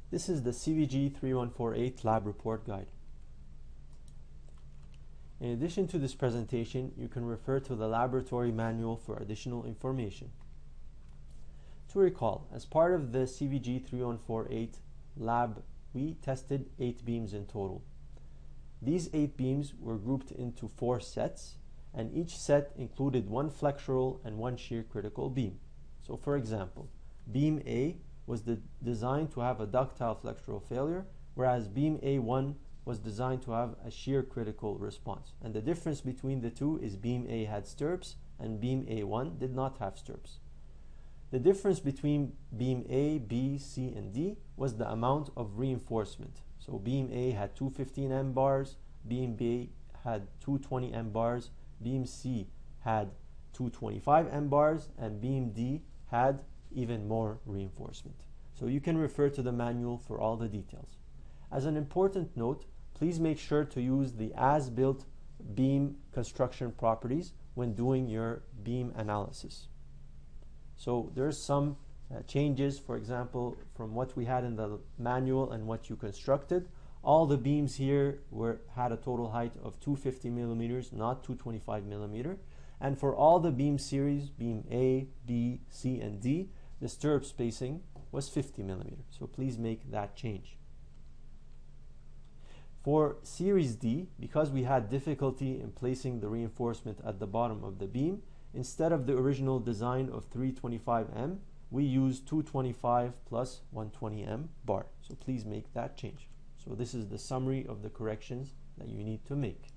This is the CVG 3148 Lab Report Guide. In addition to this presentation, you can refer to the laboratory manual for additional information. To recall, as part of the CVG 3148 lab, we tested 8 beams in total. These 8 beams were grouped into 4 sets, and each set included 1 flexural and 1 shear critical beam. So for example, beam A was designed to have a ductile flexural failure, whereas beam A1 was designed to have a shear critical response. And the difference between the two is beam A had stirrups and beam A1 did not have stirrups. The difference between beam A, B, C, and D was the amount of reinforcement. So beam A had 215 M bars, beam B had 220 M bars, beam C had 225 M bars, and beam D had even more reinforcement. So you can refer to the manual for all the details. As an important note, please make sure to use the as-built beam construction properties when doing your beam analysis. So there's some changes, for example, from what we had in the manual and what you constructed. All the beams here had a total height of 250 millimeters, not 225 millimeter. And for all the beam series, beam A, B, C, and D, the stirrup spacing was 50 millimeters. So please make that change. For series D, because we had difficulty in placing the reinforcement at the bottom of the beam, instead of the original design of 325 M, we used 225 plus 120 M bar. So please make that change. So this is the summary of the corrections that you need to make.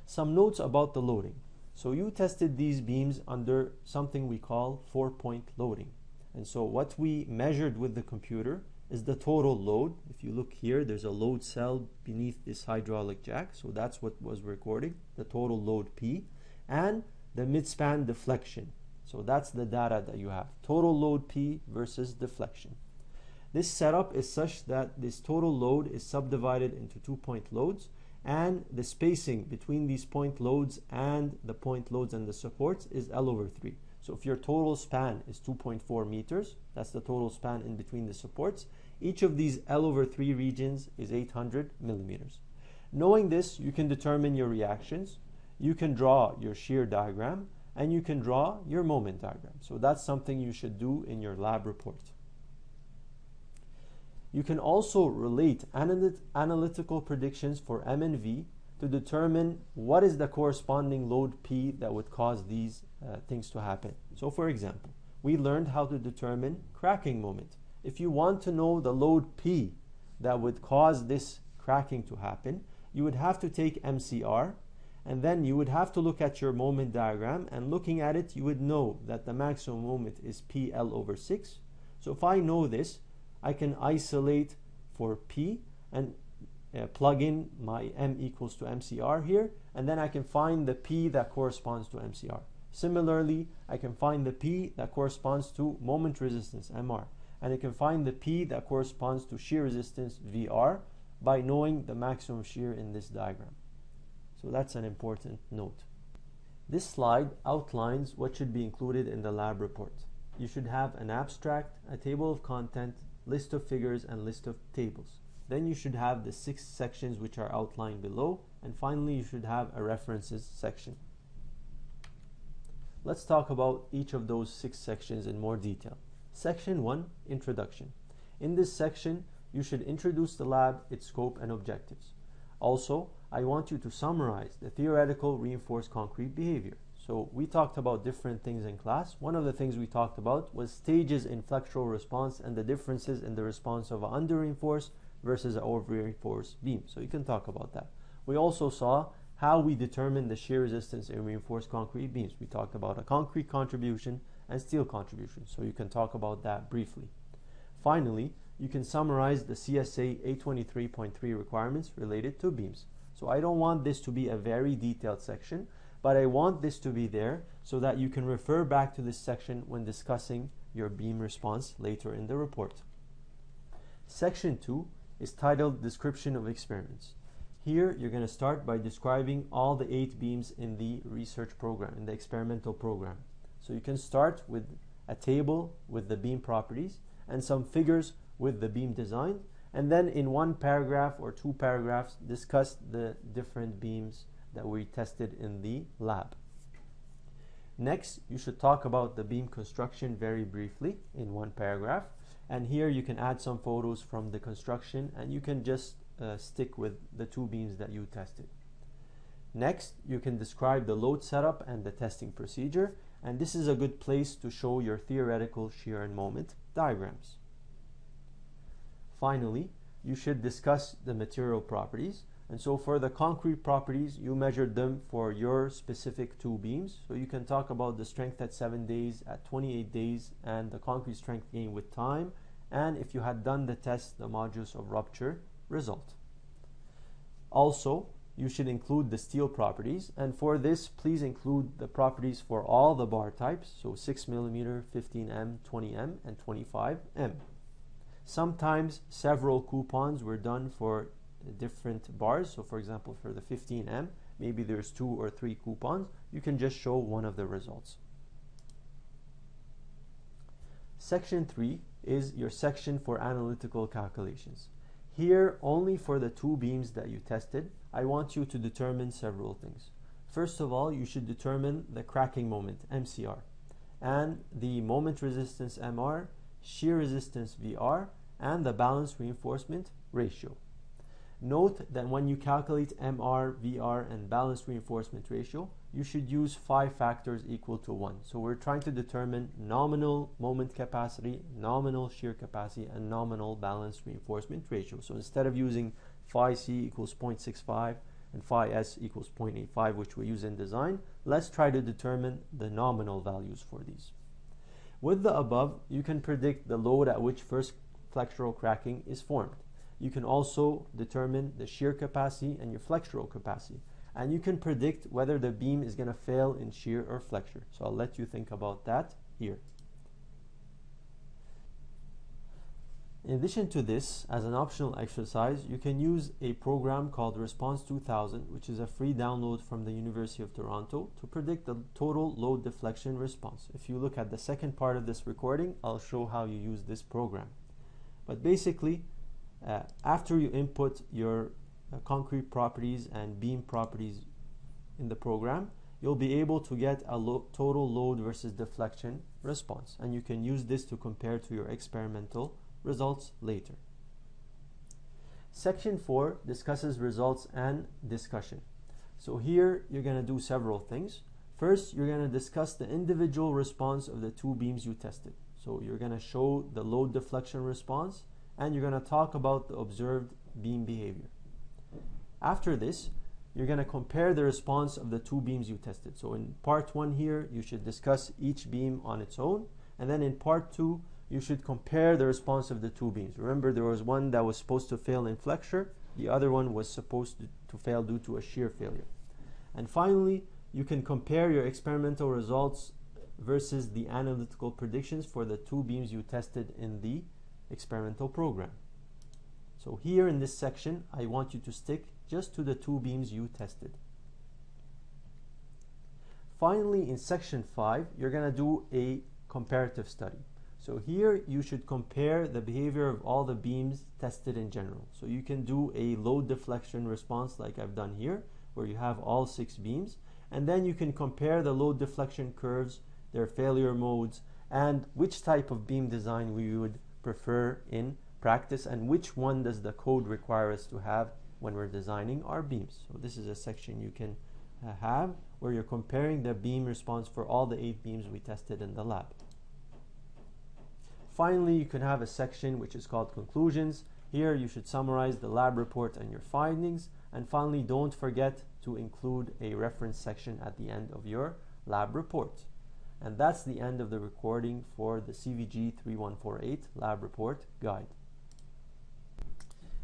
Some notes about the loading. So you tested these beams under something we call 4-point loading. And so what we measured with the computer is the total load. If you look here, there's a load cell beneath this hydraulic jack. So that's what was recording, the total load P, and the midspan deflection. So that's the data that you have, total load P versus deflection. This setup is such that this total load is subdivided into 2-point loads, and the spacing between these point loads and the point loads and the supports is L/3. So if your total span is 2.4 meters, that's the total span in between the supports, each of these L/3 regions is 800 millimeters. Knowing this, you can determine your reactions, you can draw your shear diagram, and you can draw your moment diagram. So that's something you should do in your lab report. You can also relate analytical predictions for M and V to determine what is the corresponding load P that would cause these things to happen. So for example, we learned how to determine cracking moment. If you want to know the load P that would cause this cracking to happen, you would have to take MCR, and then you would have to look at your moment diagram, and looking at it, you would know that the maximum moment is PL/6. So if I know this, I can isolate for P and plug in my M equals to MCR here, and then I can find the P that corresponds to MCR. Similarly, I can find the P that corresponds to moment resistance, MR, and I can find the P that corresponds to shear resistance, VR, by knowing the maximum shear in this diagram. So that's an important note. This slide outlines what should be included in the lab report. You should have an abstract, a table of content, list of figures, and list of tables. Then you should have the 6 sections which are outlined below, and finally you should have a references section. Let's talk about each of those 6 sections in more detail. Section 1, Introduction. In this section, you should introduce the lab, its scope, and objectives. Also, I want you to summarize the theoretical reinforced concrete behavior. So we talked about different things in class. One of the things we talked about was stages in flexural response and the differences in the response of an under-reinforced versus an over-reinforced beam. So you can talk about that. We also saw how we determine the shear resistance in reinforced concrete beams. We talked about a concrete contribution and steel contribution. So you can talk about that briefly. Finally, you can summarize the CSA 823.3 requirements related to beams. So I don't want this to be a very detailed section, but I want this to be there so that you can refer back to this section when discussing your beam response later in the report. Section 2 is titled Description of Experiments. Here you're going to start by describing all the 8 beams in the research program, in the experimental program. So you can start with a table with the beam properties, and some figures with the beam design, and then in one paragraph or two paragraphs discuss the different beams that we tested in the lab. Next, you should talk about the beam construction very briefly in one paragraph, and here you can add some photos from the construction, and you can just stick with the two beams that you tested. Next, you can describe the load setup and the testing procedure, and this is a good place to show your theoretical shear and moment diagrams. Finally, you should discuss the material properties. And so for the concrete properties, you measured them for your specific two beams. So you can talk about the strength at 7 days, at 28 days, and the concrete strength gain with time. And if you had done the test, the modulus of rupture result. Also, you should include the steel properties. And for this, please include the properties for all the bar types. So 6 millimeter, 15M, 20M, and 25M. Sometimes several coupons were done for different bars. So for example, for the 15M, maybe there's 2 or 3 coupons. You can just show one of the results. Section 3 is your section for analytical calculations. Here, only for the two beams that you tested, I want you to determine several things. First of all, you should determine the cracking moment, MCR, and the moment resistance, MR, shear resistance, VR, and the balance reinforcement ratio. Note that when you calculate MR, VR, and balance reinforcement ratio, you should use 5 factors equal to 1. So we're trying to determine nominal moment capacity, nominal shear capacity, and nominal balance reinforcement ratio. So instead of using phi C equals 0.65 and phi S equals 0.85, which we use in design, let's try to determine the nominal values for these. With the above, you can predict the load at which first flexural cracking is formed. You can also determine the shear capacity and your flexural capacity. And you can predict whether the beam is going to fail in shear or flexure. So I'll let you think about that here. In addition to this, as an optional exercise, you can use a program called Response 2000, which is a free download from the University of Toronto, to predict the total load deflection response. If you look at the second part of this recording, I'll show how you use this program. But basically, after you input your concrete properties and beam properties in the program, you'll be able to get a total load versus deflection response. And you can use this to compare to your experimental results later. Section 4 discusses results and discussion. So here you're going to do several things. First, you're going to discuss the individual response of the two beams you tested. So you're going to show the load deflection response, and you're going to talk about the observed beam behavior. After this, you're going to compare the response of the two beams you tested. So in part 1 here, you should discuss each beam on its own, and then in part 2, you should compare the response of the two beams. Remember, there was one that was supposed to fail in flexure, the other one was supposed to fail due to a shear failure. And finally, you can compare your experimental results versus the analytical predictions for the two beams you tested in the experimental program. So here in this section, I want you to stick just to the two beams you tested. Finally, in section 5, you're going to do a comparative study. So here you should compare the behavior of all the beams tested in general. So you can do a load deflection response like I've done here, where you have all 6 beams, and then you can compare the load deflection curves, their failure modes, and which type of beam design we would prefer in practice, and which one does the code require us to have when we're designing our beams. So this is a section you can have where you're comparing the beam response for all the 8 beams we tested in the lab. Finally, you can have a section which is called conclusions. Here you should summarize the lab report and your findings. And finally, don't forget to include a reference section at the end of your lab report. And that's the end of the recording for the CVG 3148 lab report guide.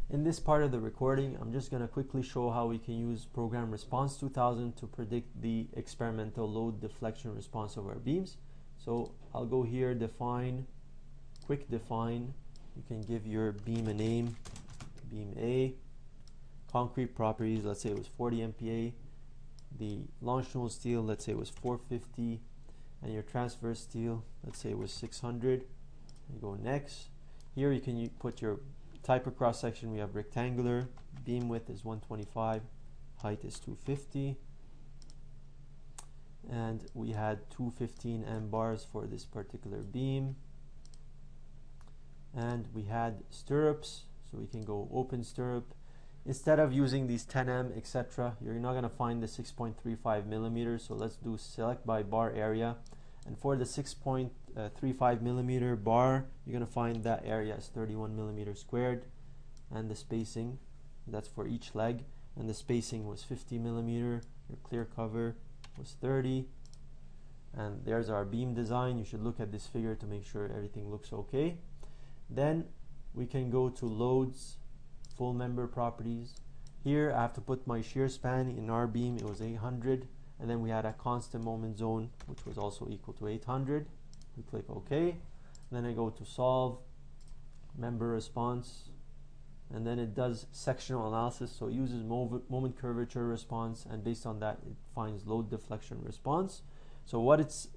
In this part of the recording, I'm just going to quickly show how we can use program Response 2000 to predict the experimental load deflection response of our beams. So I'll go here, quick define. You can give your beam a name, beam A. Concrete properties, let's say it was 40 MPa. The longitudinal steel, let's say it was 450. And your transverse steel, let's say it was 600. You go next. Here you can put your type of cross section. We have rectangular, beam width is 125, height is 250, and we had 215 M bars for this particular beam. And we had stirrups, so we can go open stirrup. Instead of using these 10M, etc., you're not going to find the 6.35 millimeters, so let's do select by bar area. And for the 6.35 millimeter bar, you're going to find that area is 31 millimeters squared, and the spacing, that's for each leg, and the spacing was 50 millimeter. Your clear cover was 30, and there's our beam design. You should look at this figure to make sure everything looks okay. Then we can go to loads, full member properties. Here I have to put my shear span. In our beam it was 800, and then we had a constant moment zone which was also equal to 800. We click OK, and then I go to solve, member response, and then it does sectional analysis, so it uses moment curvature response, and based on that it finds load deflection response. So what it's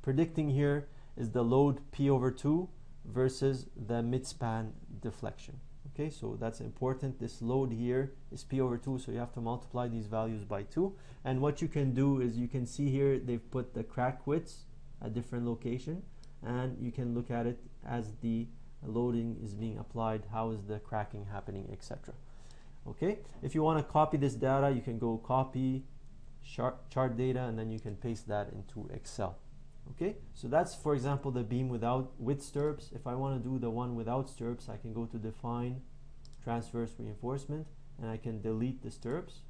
predicting here is the load P/2 versus the midspan deflection. Okay, so that's important. This load here is P/2, so you have to multiply these values by 2. And what you can do is, you can see here they've put the crack widths at different location, and you can look at it as the loading is being applied, how is the cracking happening, etc. Okay, if you want to copy this data, you can go copy chart data, and then you can paste that into Excel. Okay, so that's, for example, the beam with stirrups. If I want to do the one without stirrups, I can go to define transverse reinforcement, and I can delete the stirrups.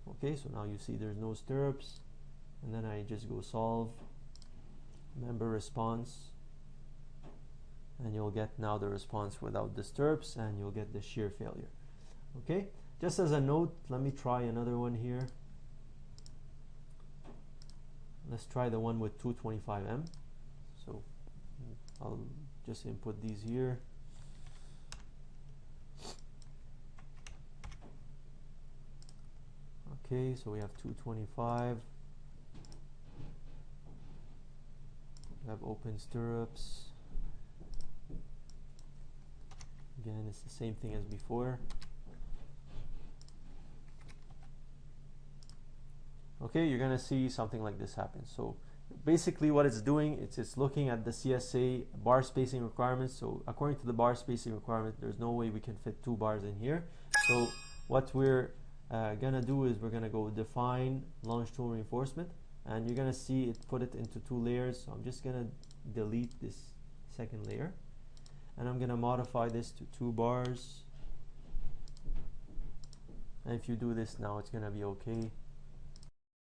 Okay, so now you see there's no stirrups, and then I just go solve, member response, and you'll get now the response without the stirrups, and you'll get the shear failure. Okay, just as a note, let me try another one here. Let's try the one with 225M. So I'll just input these here. Okay, so we have 225. We have open stirrups. Again, it's the same thing as before. Okay, you're gonna see something like this happen. So basically what it's doing, it's looking at the CSA bar spacing requirements. So according to the bar spacing requirement, there's no way we can fit 2 bars in here. So what we're gonna do is we're gonna go define longitudinal reinforcement, and you're gonna see it put it into 2 layers. So I'm just gonna delete this second layer, and I'm gonna modify this to 2 bars. And if you do this now, it's gonna be okay.